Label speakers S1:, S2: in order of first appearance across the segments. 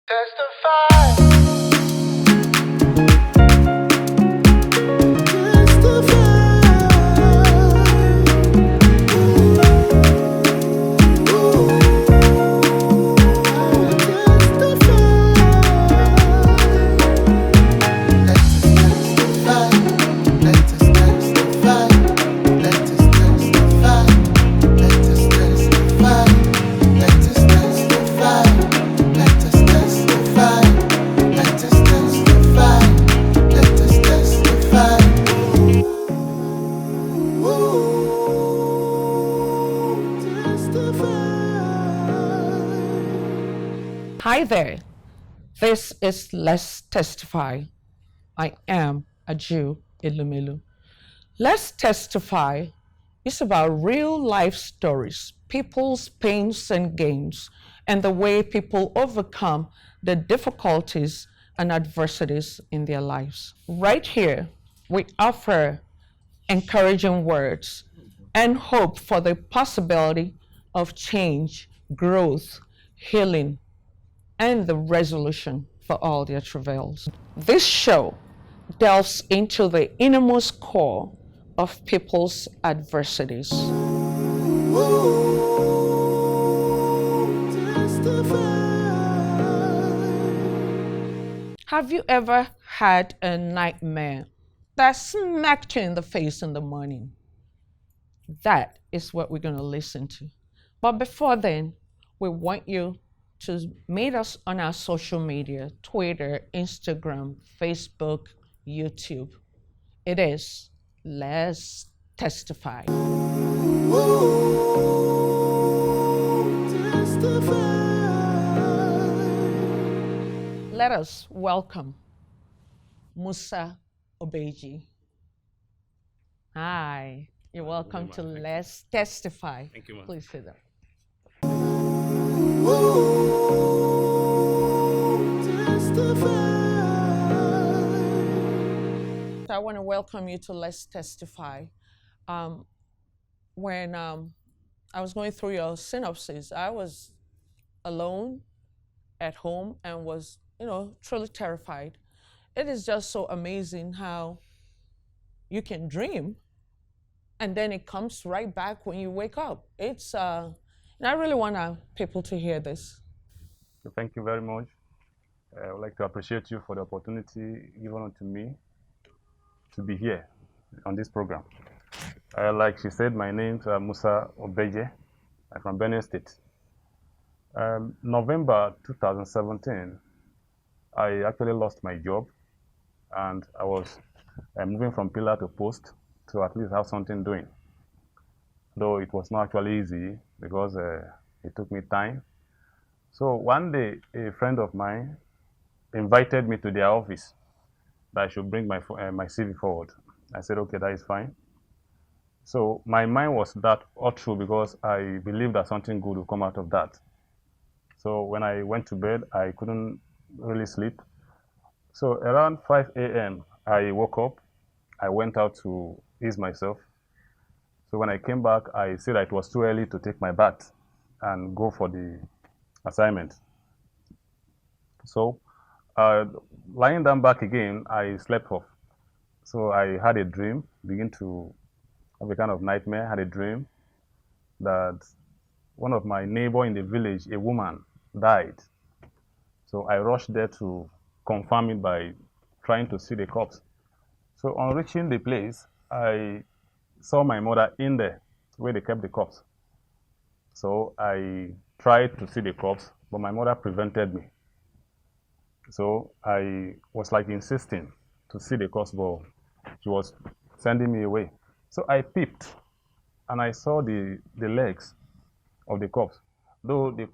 S1: Testify.
S2: Hi there. This is Let's Testify. I am a Jew, Ilumelu. Let's Testify is about real life stories, people's pains and gains, and the way people overcome the difficulties and adversities in their lives. Right here, we offer encouraging words and hope for the possibility of change, growth, healing, and the resolution for all their travails. This show delves into the innermost core of people's adversities. Have you ever had a nightmare that smacked you in the face in the morning? That is what we're going to listen to. But before then, we want you to meet us on our social media: Twitter, Instagram, Facebook, YouTube. It is Let's Testify. Let us welcome Musa Obeji. Hi, you're welcome to Let's Testify.
S3: Thank you, ma'am.
S2: Please sit down. I want to welcome you to Let's Testify. When I was going through your synopsis, I was alone at home and was, truly terrified. It is just so amazing how you can dream and then it comes right back when you wake up. And I really want people to hear this.
S3: So thank you very much. I would like to appreciate you for the opportunity given to me to be here on this program. Like she said, my name is Musa Obeje. I'm from Benin State. November 2017, I actually lost my job and I was moving from pillar to post to at least have something doing. Though it was not actually easy because it took me time. So one day, a friend of mine invited me to their office that I should bring my CV forward. I said, okay, that is fine. So my mind was that all true because I believed that something good would come out of that. So when I went to bed, I couldn't really sleep. So around 5 a.m., I woke up. I went out to ease myself. So when I came back, I said that it was too early to take my bath and go for the assignment. So lying down back again, I slept off. So I had a dream, begin to have a kind of nightmare, had a dream that one of my neighbor in the village, a woman, died. So I rushed there to confirm it by trying to see the corpse. So on reaching the place, I saw my mother in there where they kept the corpse. So I tried to see the corpse, but my mother prevented me. So I was like insisting to see the corpse, but she was sending me away. So I peeped and I saw the legs of the corpse. Though they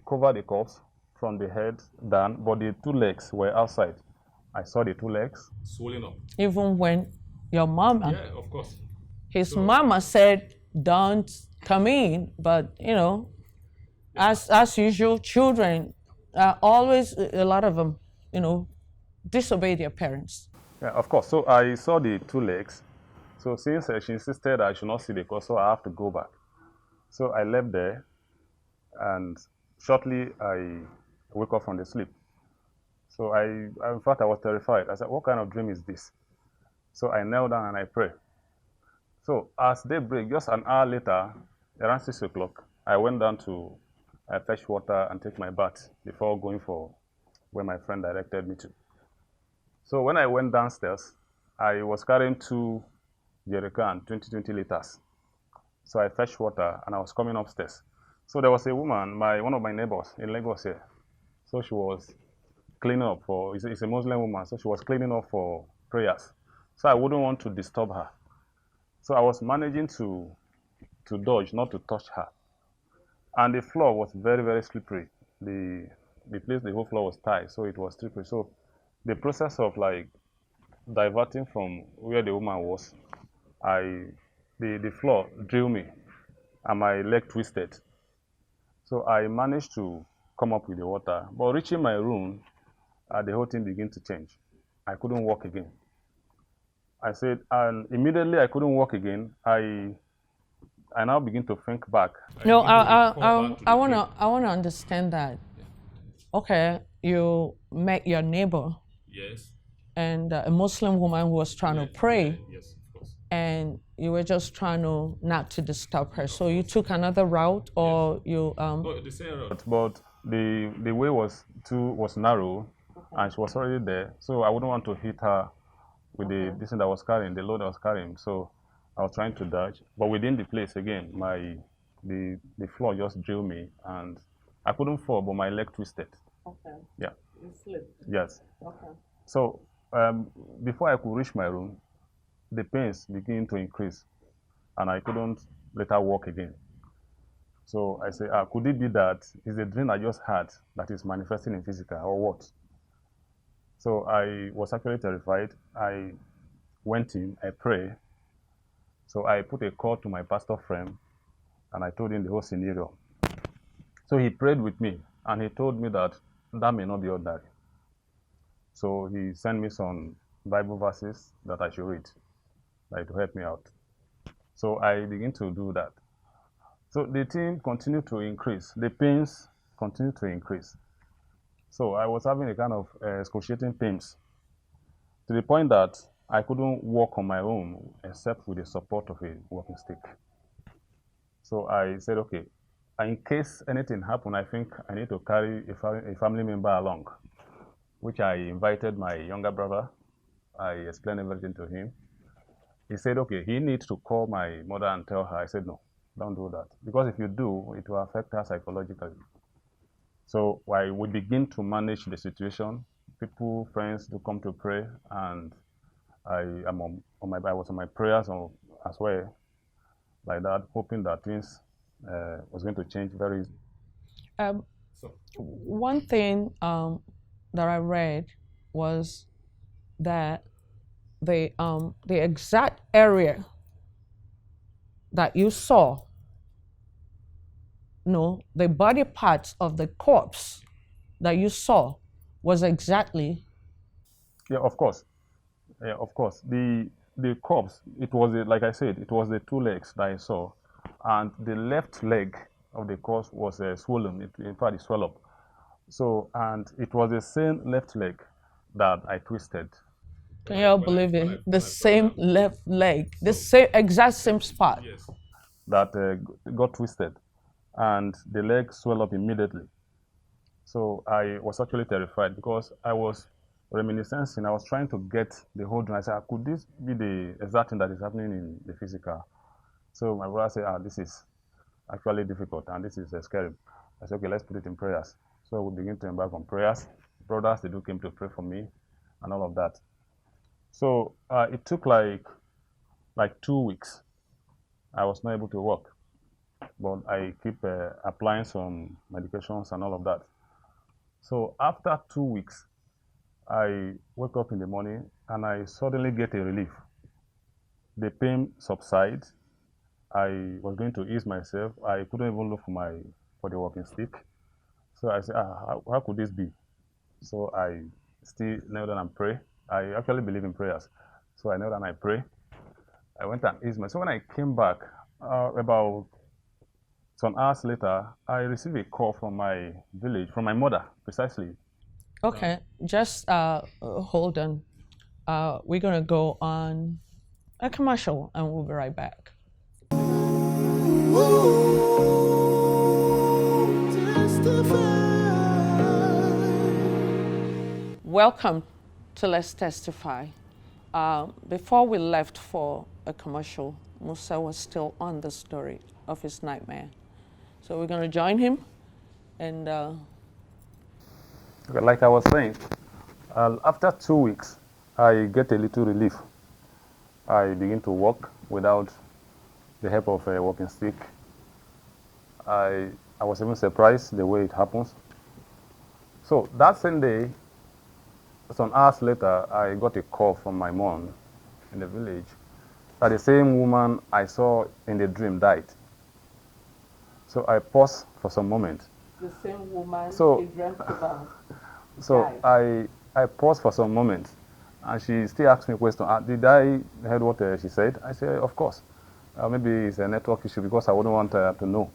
S3: covered the corpse from the head down, but the two legs were outside. I saw the two legs swollen up.
S2: Even when your mama,
S3: Yeah, of course.
S2: his mama said, don't come in, but as usual, children always, a lot of them, disobey their parents.
S3: Yeah, of course. So I saw the two legs. So since she insisted I should not see the corpse, so I have to go back. So I left there, and shortly I woke up from the sleep. So in fact, I was terrified. I said, what kind of dream is this? So I knelt down and I prayed. So as daybreak, just an hour later, around 6 o'clock, I went down to fetch water and take my bath before going for where my friend directed me to. So when I went downstairs, I was carrying 2 jerrycans, 20 liters. So I fetched water and I was coming upstairs. So there was a woman, one of my neighbors in Lagos here. So she was cleaning up it's a Muslim woman, so she was cleaning up for prayers. So I wouldn't want to disturb her. So I was managing to dodge, not to touch her. And the floor was very, very slippery. The whole floor was tight, so it was slippery. So the process of like diverting from where the woman was, the floor drew me and my leg twisted. So I managed to come up with the water. But reaching my room, the whole thing began to change. I couldn't walk again. I said, and immediately I couldn't walk again. I now begin to think back.
S2: No, I wanna understand that. Okay, you met your neighbor.
S1: Yes.
S2: And a Muslim woman who was trying to pray.
S1: Yes, of course.
S2: And you were just trying to not to disturb her. So you took another route, or you
S1: But the same route.
S3: But the way was narrow, and she was already there. So I wouldn't want to hit her with the thing that I was carrying, the load I was carrying. So I was trying to dodge, but within the place again, the floor just drew me, and I couldn't fall, but my leg twisted.
S2: Okay.
S3: Yeah.
S2: You slipped.
S3: Yes.
S2: Okay.
S3: So before I could reach my room, the pains began to increase, and I couldn't later walk again. So I said, could it be that it's a dream I just had that is manifesting in physical, or what? So I was actually terrified. I went in, I prayed. So I put a call to my pastor friend, and I told him the whole scenario. So he prayed with me, and he told me that may not be ordinary. So he sent me some Bible verses that I should read, like to help me out. So I began to do that. So the thing continued to increase. The pains continued to increase. So I was having a kind of excruciating pains, to the point that I couldn't walk on my own except with the support of a walking stick. So I said, okay, in case anything happened, I think I need to carry a family member along, which I invited my younger brother. I explained everything to him. He said, okay, he needs to call my mother and tell her. I said, no, don't do that. Because if you do, it will affect her psychologically. So I would begin to manage the situation. People, friends do come to pray, and I was on my prayers as well, like that, hoping that things was going to change very easily.
S2: One thing that I read was that the exact area that you saw, the body parts of the corpse that you saw was exactly.
S3: Yeah, of course. Yeah, of course. The corpse, it was like I said, it was the 2 legs that I saw, and the left leg of the corpse was swollen. In fact, it swelled up. So, and it was the same left leg that I twisted.
S2: Can you all believe it? The same left leg, the same exact same spot.
S1: Yes.
S3: That got twisted, and the leg swelled up immediately. So I was actually terrified because I was reminiscing. I was trying to get the whole dream. I said, could this be the exact thing that is happening in the physical? So my brother said, this is actually difficult, and this is scary. I said, okay, let's put it in prayers. So we begin to embark on prayers. Brothers, they do came to pray for me and all of that. So it took like 2 weeks. I was not able to walk, but I keep applying some medications and all of that. So after 2 weeks, I wake up in the morning and I suddenly get a relief. The pain subsides. I was going to ease myself. I couldn't even look for the walking stick. So I said, how could this be? So I still knelt down and pray. I actually believe in prayers. So I knelt down and I pray. I went and eased myself. So when I came back, about some hours later, I received a call from my village, from my mother, precisely.
S2: Okay, just hold on. We're gonna go on a commercial, and we'll be right back. Welcome to Let's Testify. Before we left for a commercial, Musa was still on the story of his nightmare. So we're going to join him. And
S3: Okay, like I was saying, after 2 weeks, I get a little relief. I begin to walk without the help of a walking stick. I, I was even surprised the way it happens. So that same day, some hours later, I got a call from my mom in the village that the same woman I saw in the dream died. So I paused for some moments.
S2: the same woman
S3: So-
S2: he dreamt about.
S3: So
S2: Died.
S3: I paused for some moments, and she still asked me a question. Did I heard what she said? I said, of course. Maybe it's a network issue because I wouldn't want her to know.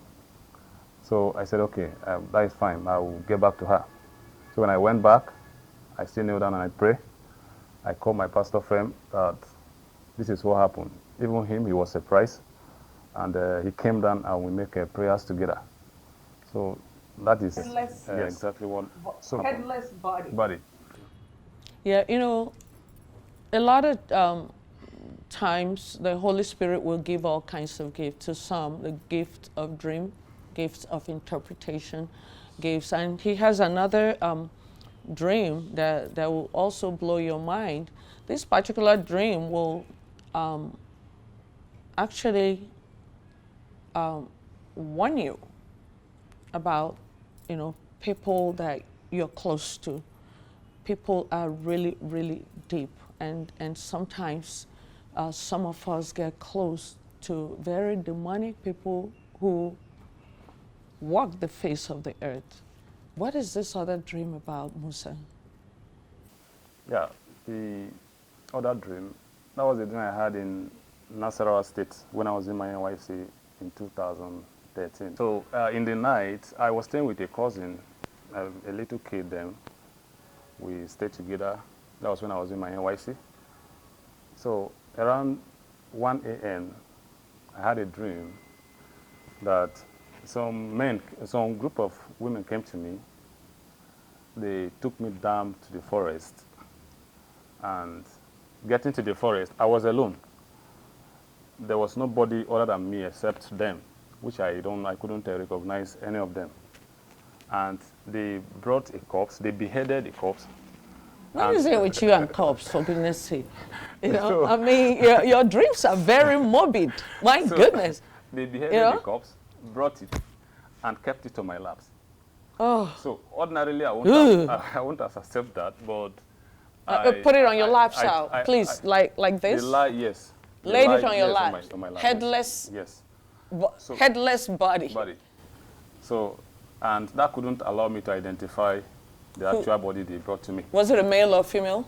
S3: So I said, okay, that is fine. I will get back to her. So when I went back, I still kneel down and I pray. I called my pastor friend that this is what happened. Even him, he was surprised. And he came down and we make prayers together. So that is
S2: Headless.
S3: yeah, exactly what
S2: Headless body.
S3: body.
S2: Yeah, a lot of times the Holy Spirit will give all kinds of gifts. To some, the gift of dream, gifts of interpretation, gifts. And he has another dream that will also blow your mind. This particular dream will actually warn you about, people that you're close to. People are really, really deep, and sometimes some of us get close to very demonic people who walk the face of the earth. What is this other dream about, Musa?
S3: Yeah, the other dream, that was the dream I had in Nasarawa State when I was in my NYC in 2013. So in the night, I was staying with a cousin, a little kid then. We stayed together. That was when I was in my NYC. So around 1 a.m., I had a dream that some group of women came to me. They took me down to the forest, and getting to the forest, I was alone. There was nobody other than me except them, which I couldn't recognize any of them. And they brought a corpse, they beheaded the corpse.
S2: What is it with you and cops, for goodness sake?
S3: So-
S2: I mean, your dreams are very morbid. My
S3: So,
S2: goodness.
S3: They beheaded
S2: You know?
S3: the corpse, brought it, and kept it on my laps.
S2: Oh,
S3: So ordinarily,
S2: Ugh.
S3: I won't have accept that, but
S2: put it on your lap,
S3: I-
S2: Sal,
S3: I-
S2: please,
S3: I-
S2: like this.
S3: The lie, yes. The
S2: Laid it
S3: lie,
S2: on your
S3: yes,
S2: lap.
S3: on my lap.
S2: Headless,
S3: Yes. So-
S2: headless body.
S3: Body. So, and that couldn't allow me to identify the actual body they brought to me.
S2: Was it a male or female?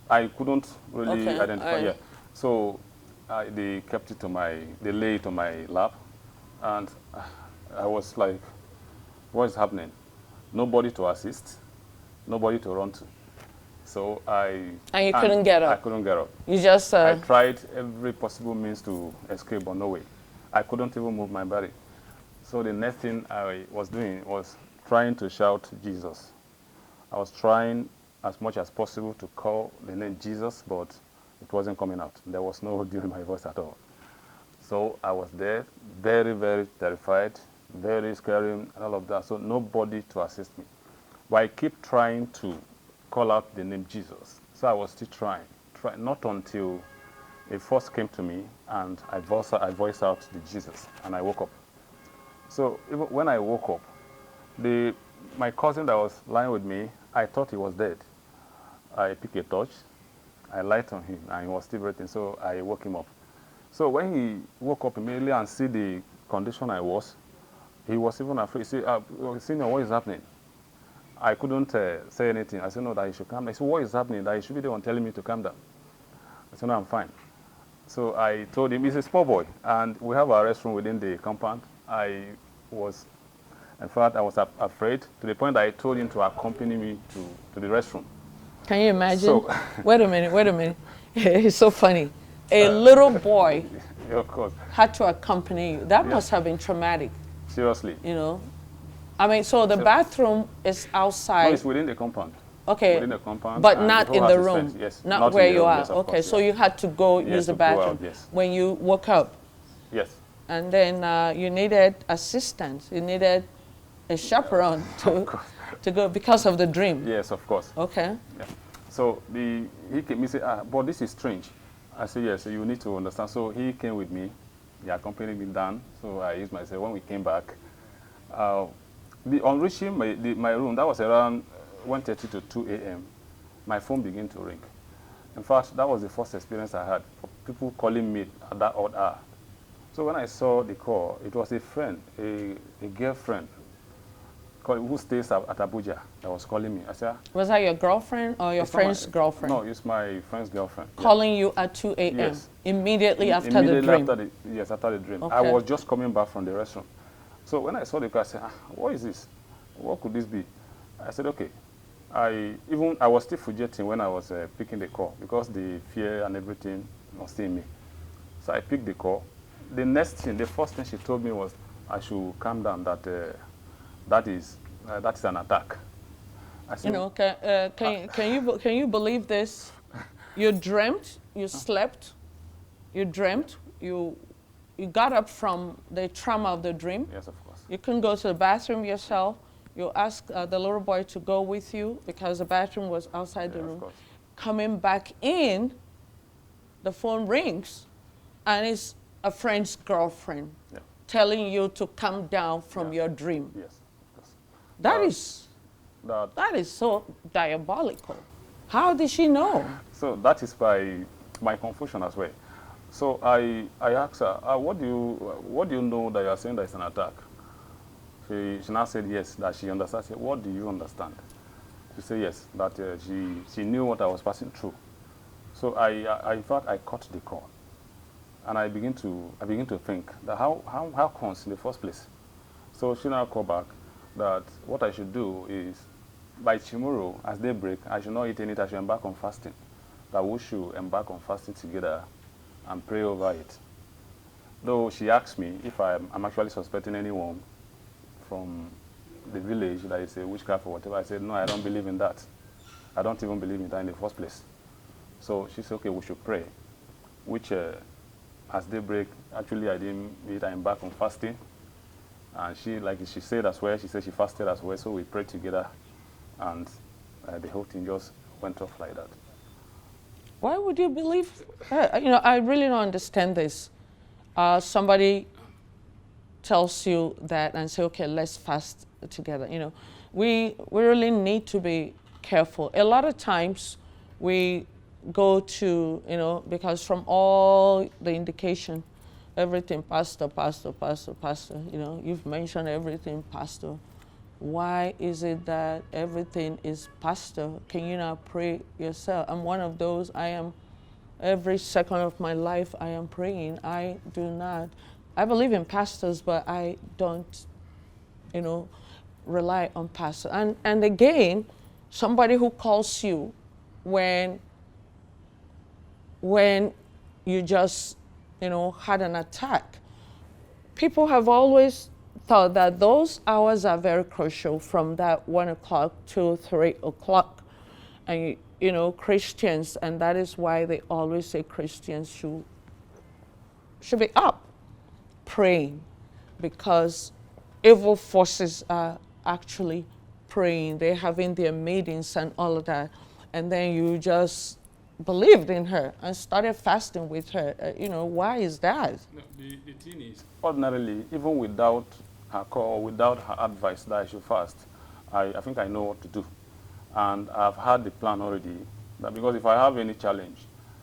S3: I couldn't really
S2: Okay,
S3: identify.
S2: I-
S3: Yeah. So they kept it they laid it on my lap, and I was like, what is happening? Nobody to assist, nobody to run to. So
S2: And you couldn't get up?
S3: I couldn't get up.
S2: You just,
S3: I tried every possible means to escape, but no way. I couldn't even move my body. So the next thing I was doing was trying to shout Jesus. I was trying as much as possible to call the name Jesus, but it wasn't coming out. There was no audio in my voice at all. So I was there, very, very terrified, very scary, and all of that. So nobody to assist me. But I keep trying to call out the name Jesus. So I was still trying. Not until a force came to me and I voiced out the Jesus, and I woke up. So even when I woke up, my cousin that was lying with me, I thought he was dead. I picked a torch, I light on him, and he was still breathing, so I woke him up. So when he woke up immediately and see the condition I was, he was even afraid. He said, Senior, what is happening? I couldn't say anything. I said, no, that he should calm down. He said, what is happening? That he should be the one telling me to calm down. I said, no, I'm fine. So I told him, he's a small boy, and we have a restroom within the compound. I was In fact, I was afraid to the point that I told him to accompany me to the restroom.
S2: Can you imagine?
S3: So,
S2: Wait a minute. It's so funny. A little boy
S3: yeah, of course,
S2: had to accompany you. That
S3: Yeah.
S2: must have been traumatic,
S3: seriously.
S2: you know. I mean, so the
S3: So-
S2: bathroom is
S3: No,
S2: outside.
S3: it's within the compound.
S2: Okay,
S3: Within the compound.
S2: but
S3: and
S2: not
S3: the
S2: in
S3: hall
S2: the
S3: has its
S2: room,
S3: fence. Yes.
S2: not
S3: in
S2: where
S3: the
S2: you
S3: room.
S2: are.
S3: Yes, of
S2: Okay,
S3: course,
S2: so
S3: yeah.
S2: you had to go
S3: Yes,
S2: use the
S3: to go out,
S2: bathroom
S3: yes.
S2: when you woke up,
S3: Yes.
S2: and then you needed assistance. You needed a chaperone to go because of the dream.
S3: Yes, of course.
S2: Okay.
S3: Yeah. So he came, he said, but this is strange. I said, yes, you need to understand. So he came with me. He accompanied me down. So I used myself. When we came back, on reaching my room, that was around 1:30 to 2 a.m., my phone began to ring. In fact, that was the first experience I had of people calling me at that odd hour. So when I saw the call, it was a friend, a girlfriend who stays at Abuja that was calling me. I said,
S2: Was that your girlfriend or your
S3: "It's not my-
S2: friend's girlfriend?
S3: No, it's my friend's girlfriend. Yeah.
S2: Calling you at 2 a.m.
S3: Yes.
S2: immediately after
S3: Immediately
S2: the dream.
S3: after the dream.
S2: Okay.
S3: I was just coming back from the restaurant. So when I saw the call, I said, what is this? What could this be? I said, okay. I was still fidgeting when I was picking the call because the fear and everything was still in me. So I picked the call. The first thing she told me was I should calm down, that that is an attack. I said,
S2: You know, can you believe this? You dreamt, you slept, you dreamt, you got up from the trauma of the dream.
S3: yes, of course.
S2: You couldn't go to the bathroom yourself. You asked the little boy to go with you because the bathroom was outside the
S3: Yeah, of
S2: room.
S3: course.
S2: Coming back in, the phone rings, and it's a friend's girlfriend
S3: Yeah.
S2: telling you to come down from
S3: Yeah.
S2: your dream.
S3: Yes, of course.
S2: That is so diabolical. How did she know?
S3: So that is my confusion as well. So I asked her, what do you know that you are saying that it's an attack? She now said yes, that she understands. I said, what do you understand? She said yes, that she knew what I was passing through. So in fact I cut the call, and I begin to think that how comes in the first place. So she now called back that what I should do is by tomorrow as daybreak I should not eat anything. I should embark on fasting. That we should embark on fasting together and pray over it. Though she asked me if I'm actually suspecting anyone from the village that is a witchcraft or whatever. I said, no, I don't believe in that. I don't even believe in that in the first place. So she said, okay, we should pray. Which, as daybreak, actually I didn't eat. I embarked on fasting. And she said as well, she said she fasted as well. So we prayed together. And the whole thing just went off like that.
S2: Why would you believe her? You know, I really don't understand this. Somebody tells you that and say, okay, let's fast together. You know, we really need to be careful. A lot of times we go to, you know, because from all the indication, everything, pastor, you know, you've mentioned everything, pastor. Why is it that everything is pastor? Can you not pray yourself? I'm one of those. Every second of my life, I am praying. I believe in pastors, but I don't, you know, rely on pastors. And again, somebody who calls you when you just, you know, had an attack. People have always thought that those hours are very crucial, from that 1 o'clock to 3 o'clock. And, you know, Christians, and that is why they always say Christians should be up praying, because evil forces are actually praying. They're having their meetings and all of that. And then you just believed in her and started fasting with her. You know, why is that?
S3: No, the thing is, ordinarily, even without her call, without her advice that I should fast, I think I know what to do. And I've had the plan already, that because if I have any challenge,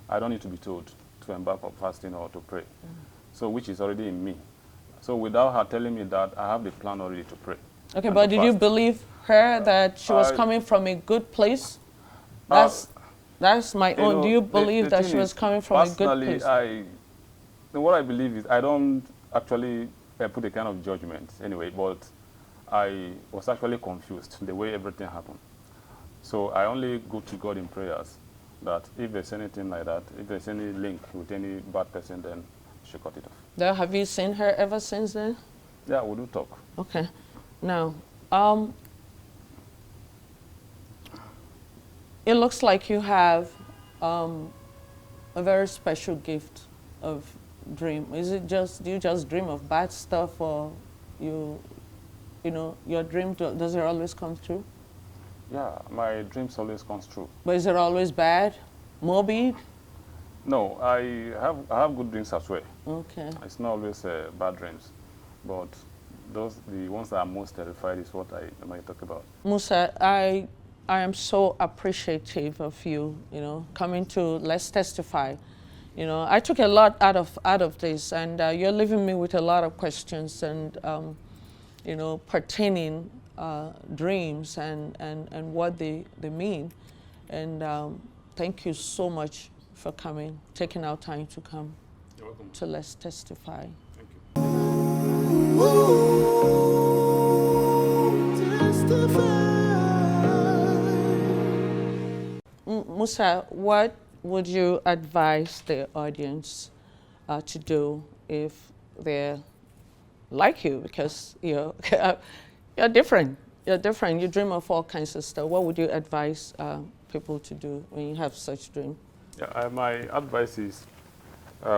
S3: I don't need to be told to embark on fasting or to pray. So which is already in me. So without her telling me that, I have the plan already to pray.
S2: Okay, but did you believe her that she was coming from a good place? That's my own. Do you believe that she was coming from a good place?
S3: What I believe is I don't actually put a kind of judgment anyway, but I was actually confused the way everything happened. So I only go to God in prayers that if there's anything like that, if there's any link with any bad person, then she cut it off.
S2: Now, have you seen her ever since then?
S3: Yeah, we do talk.
S2: Okay. Now, um, it looks like you have um, a very special gift of dream. Is it just, do you just dream of bad stuff, or your dream, does it always come true?
S3: Yeah, my dreams always comes true.
S2: But is it always bad? Morbid?
S3: No, I have good dreams as well.
S2: Okay.
S3: It's not always bad dreams, but the ones that are most terrified is what I might talk about.
S2: Musa, I am so appreciative of you, coming to Let's Testify. I took a lot out of this, and you're leaving me with a lot of questions and, pertaining dreams and what they mean. And thank you so much for coming, taking our time to come.
S3: You're welcome.
S2: To Let's Testify.
S3: Thank you.
S2: Musa, what would you advise the audience to do if they're like you? Because you're different. You're different. You dream of all kinds of stuff. What would you advise people to do when you have such dream?
S3: Yeah, my advice is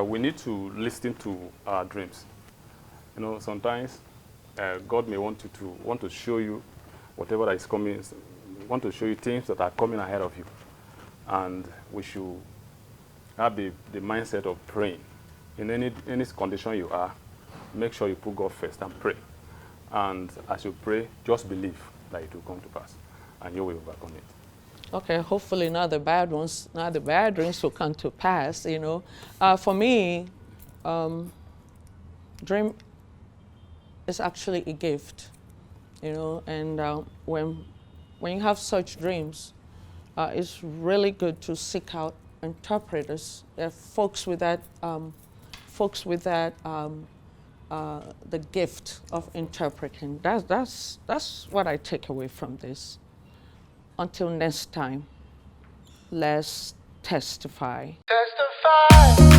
S3: we need to listen to our dreams. Sometimes God may want to show you whatever that is coming, want to show you things that are coming ahead of you. And we should have the mindset of praying. In any condition you are, make sure you put God first and pray. And as you pray, just believe that it will come to pass, and you will overcome it.
S2: Okay, hopefully not the bad ones, not the bad dreams will come to pass, For me, dream is actually a gift, and when you have such dreams, it's really good to seek out interpreters. There are folks with that, the gift of interpreting. That's what I take away from this. Until next time, let's testify.
S1: Testify.